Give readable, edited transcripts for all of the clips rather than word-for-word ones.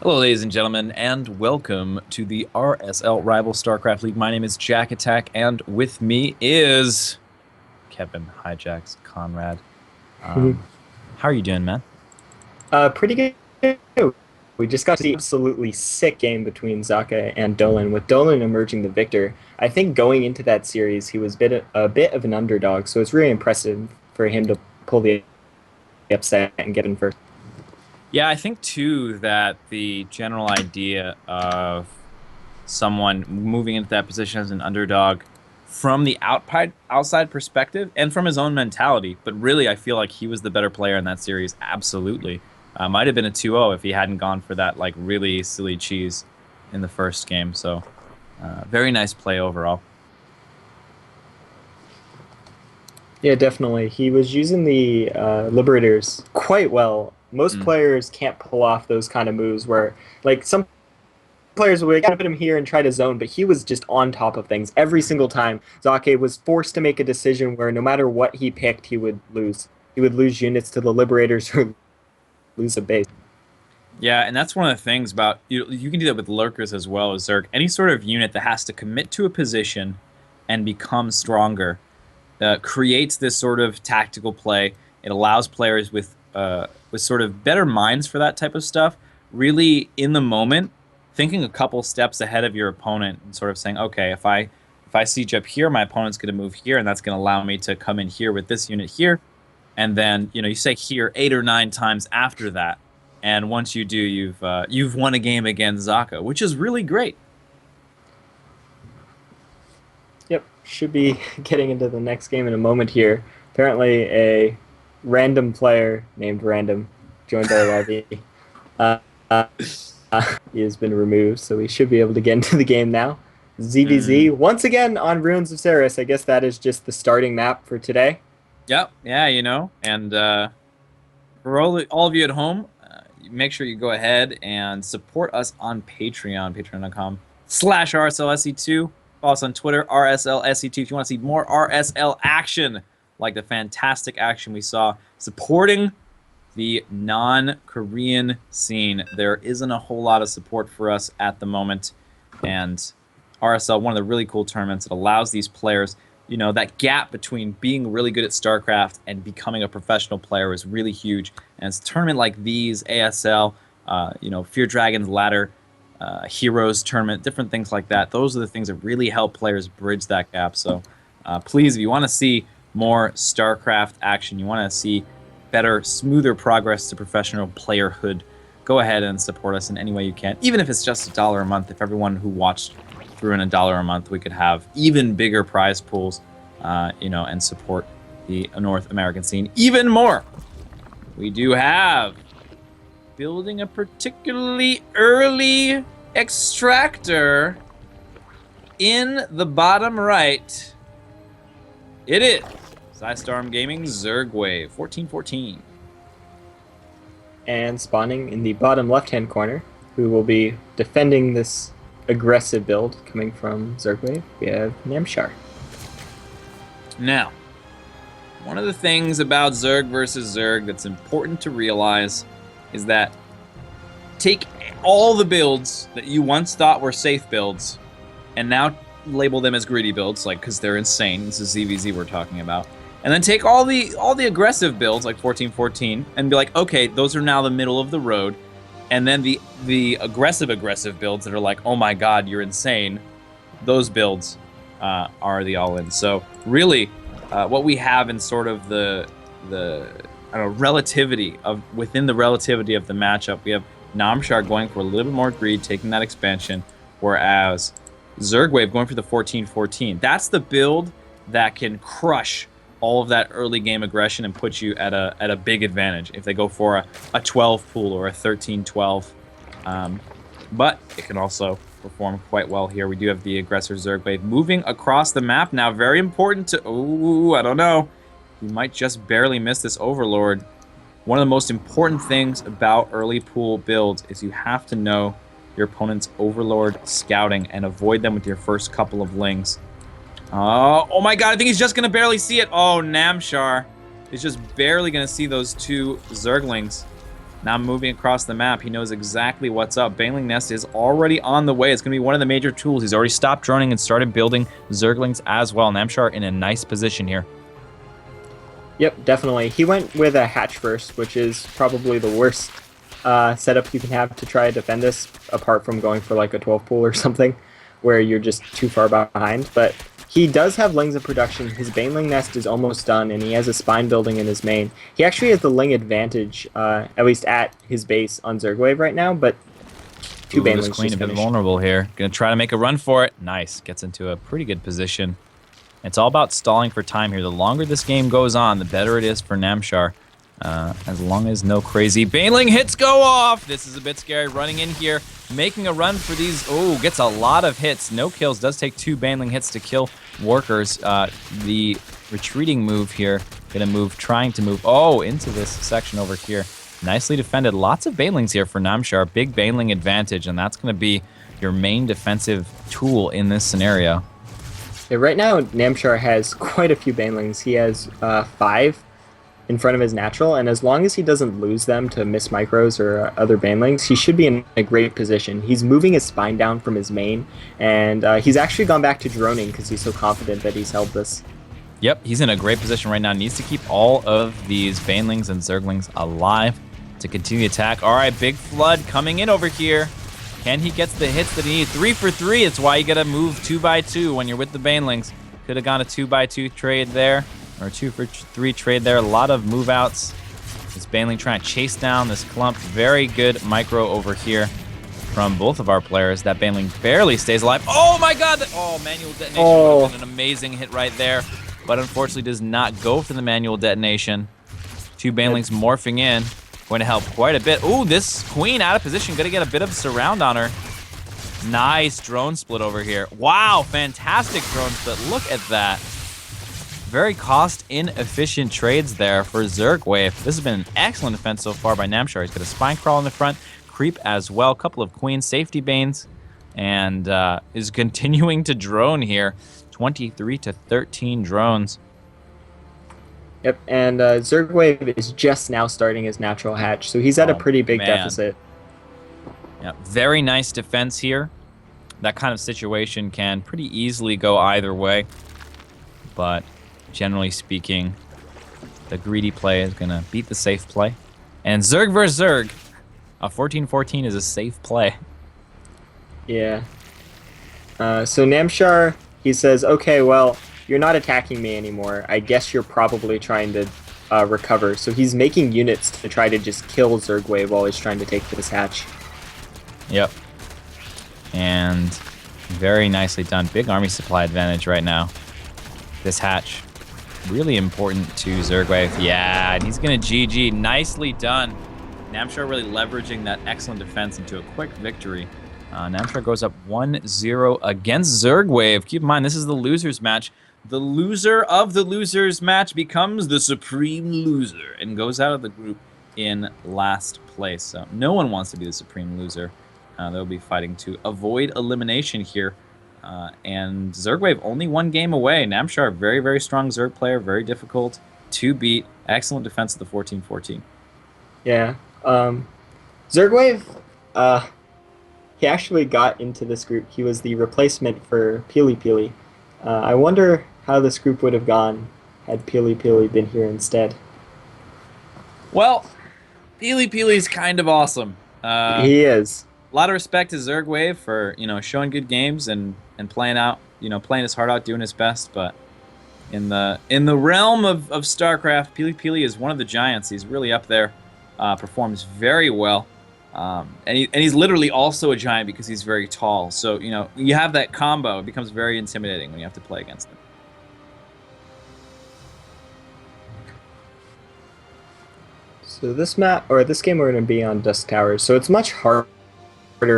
Hello, ladies and gentlemen, and welcome to the RSL Rival StarCraft League. My name is JaKaTaK, and with me is Kevin, Hjax, Conrad. How are you doing, man? Pretty good. We just got to see absolutely sick game between Zaka and Dolan, with Dolan emerging the victor. I think going into that series, he was a bit of an underdog, so it's really impressive for him to pull the upset and get in first. Yeah, I think too that the general idea of someone moving into that position as an underdog from the outside perspective and from his own mentality, but really I feel like he was the better player in that series. Absolutely. Might have been a 2-0 if he hadn't gone for that like really silly cheese in the first game. So very nice play overall. Yeah, definitely. He was using the Liberators quite well. Most Mm. players can't pull off those kind of moves where, like, some players would put him here and try to zone, but he was just on top of things every single time. Zake was forced to make a decision where no matter what he picked, he would lose. He would lose units to the Liberators or lose a base. Yeah, and that's one of the things about you can do that with lurkers as well as Zerg. Any sort of unit that has to commit to a position and become stronger creates this sort of tactical play. It allows players with sort of better minds for that type of stuff, really in the moment, thinking a couple steps ahead of your opponent and sort of saying, okay, if I siege up here, my opponent's going to move here, and that's going to allow me to come in here with this unit here, and then you say here 8 or 9 times after that, and once you do, you've won a game against Zaka, which is really great. Yep, should be getting into the next game in a moment here. Apparently, a random player named Random joined our lobby. Uh, uh, he has been removed, so we should be able to get into the game now. ZVZ once again on Ruins of Ceres. I guess that is just the starting map for today. Yep, yeah, and for all of you at home, make sure you go ahead and support us on Patreon, patreon.com/RSLSE2. Follow us on Twitter, RSLSE2, if you want to see more RSL action, like the fantastic action we saw supporting the non-Korean scene. There isn't a whole lot of support for us at the moment, and RSL, one of the really cool tournaments that allows these players, that gap between being really good at StarCraft and becoming a professional player is really huge. And it's a tournament like these, ASL, Fear Dragon's Ladder, Heroes Tournament, different things like that. Those are the things that really help players bridge that gap. So please, if you want to see more StarCraft action, you want to see better, smoother progress to professional playerhood, go ahead and support us in any way you can. Even if it's just $1 a month, if everyone who watched threw in $1 a month, we could have even bigger prize pools, and support the North American scene even more. We do have building a particularly early extractor in the bottom right. It is Storm Gaming Zergwave 1414. And spawning in the bottom left-hand corner, who will be defending this aggressive build coming from Zergwave, we have Namshar. Now, one of the things about Zerg versus Zerg that's important to realize is that take all the builds that you once thought were safe builds and now label them as greedy builds, like, because they're insane. This is ZVZ we're talking about. And then take all the aggressive builds, like 1414, and be like, okay, those are now the middle of the road. And then the aggressive builds that are like, oh my god, you're insane. Those builds are the all-in. So really, what we have in sort of the relativity of within the relativity of the matchup, we have Namshar going for a little bit more greed, taking that expansion, whereas Zergwave going for the 1414. That's the build that can crush all of that early game aggression and put you at a big advantage if they go for a 12 pool or a 13-12. But it can also perform quite well here. We do have the aggressor Zergwave moving across the map now. Very important to... Ooh, I don't know. We might just barely miss this Overlord. One of the most important things about early pool builds is you have to know your opponent's Overlord scouting and avoid them with your first couple of lings. Oh my god, I think he's just going to barely see it. Oh, Namshar is just barely going to see those two Zerglings. Now moving across the map, he knows exactly what's up. Baneling Nest is already on the way. It's going to be one of the major tools. He's already stopped droning and started building Zerglings as well. Namshar in a nice position here. Yep, definitely. He went with a hatch first, which is probably the worst setup you can have to try to defend this, apart from going for like a 12 pool or something, where you're just too far behind. But he does have Lings in production. His Baneling Nest is almost done, and he has a Spine building in his main. He actually has the Ling advantage, at least at his base on Zergwave right now, but two Banelings Queen just a bit finished. vulnerable here. Gonna try to make a run for it. Nice. Gets into a pretty good position. It's all about stalling for time here. The longer this game goes on, the better it is for Namshar. As long as no crazy Baneling hits go off. This is a bit scary. Running in here, making a run for these. Oh, gets a lot of hits. No kills. Does take 2 Baneling hits to kill workers. The retreating move here. Gonna move, trying to move. Oh, into this section over here. Nicely defended. Lots of Banelings here for Namshar. Big Baneling advantage, and that's gonna be your main defensive tool in this scenario. Yeah, right now, Namshar has quite a few Banelings. He has 5 in front of his natural, and as long as he doesn't lose them to miss micros or other Banelings, he should be in a great position. He's moving his Spine down from his main, and he's actually gone back to droning because he's so confident that he's held this. Yep, he's in a great position right now. Needs to keep all of these Banelings and Zerglings alive to continue the attack. All right, big flood coming in over here. Can he get the hits that he needs? 3 for 3. It's why you gotta move 2 by 2 when you're with the Banelings. Could have gone a 2 by 2 trade there, or 2 for 3 trade there. A lot of move outs. This Baneling trying to chase down this clump. Very good micro over here from both of our players. That Baneling barely stays alive. Oh my god! Oh, manual detonation would have been an amazing hit right there, but unfortunately does not go for the manual detonation. 2 Banelings morphing in. Going to help quite a bit. Ooh, this Queen out of position. Going to get a bit of surround on her. Nice drone split over here. Wow, fantastic drone split. Look at that. Very cost-inefficient trades there for Zergwave. This has been an excellent defense so far by Namshar. He's got a Spine Crawl in the front, creep as well, a couple of Queen safety Banes, and is continuing to drone here. 23 to 13 drones. Yep, and Zergwave is just now starting his natural hatch, so he's at a pretty big deficit. Yeah, very nice defense here. That kind of situation can pretty easily go either way, but generally speaking, the greedy play is going to beat the safe play. And Zerg versus Zerg, a 14-14 is a safe play. Yeah. So Namshar, he says, okay, well, you're not attacking me anymore. I guess you're probably trying to recover. So he's making units to try to just kill Zergwave while he's trying to take this hatch. Yep. And very nicely done. Big army supply advantage right now. This hatch, really important to Zergwave. Yeah, and he's going to GG. Nicely done. Namshar really leveraging that excellent defense into a quick victory. Namshar goes up 1-0 against Zergwave. Keep in mind, this is the losers match. The loser of the losers match becomes the supreme loser and goes out of the group in last place. So no one wants to be the supreme loser. They'll be fighting to avoid elimination here. And Zergwave only 1 game away. Namshar, very, very strong Zerg player, very difficult to beat. Excellent defense of the 14-14. Yeah. Zergwave, he actually got into this group. He was the replacement for Peely Peely. I wonder how this group would have gone had Peely Peely been here instead. Well, Peely Peely's kind of awesome. He is. A lot of respect to Zergwave for, showing good games and playing out, playing his heart out, doing his best. But in the realm of StarCraft, Peely Peely is one of the giants. He's really up there. Performs very well. And he's literally also a giant because he's very tall. So, you have that combo. It becomes very intimidating when you have to play against him. So this map, or this game, we're going to be on Dusk Towers. So it's much harder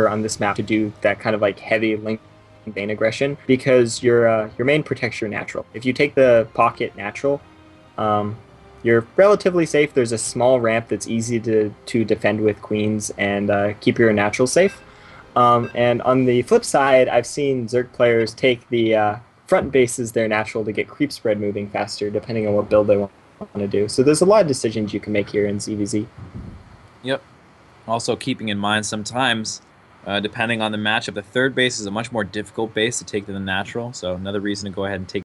on this map to do that kind of like heavy link Bane aggression because your main protects your natural. If you take the pocket natural, you're relatively safe. There's a small ramp that's easy to defend with queens and keep your natural safe. And on the flip side, I've seen Zerg players take the front base as their natural to get creep spread moving faster, depending on what build they want to do. So there's a lot of decisions you can make here in ZVZ. Yep. Also keeping in mind sometimes, depending on the matchup, the third base is a much more difficult base to take than the natural. So another reason to go ahead and take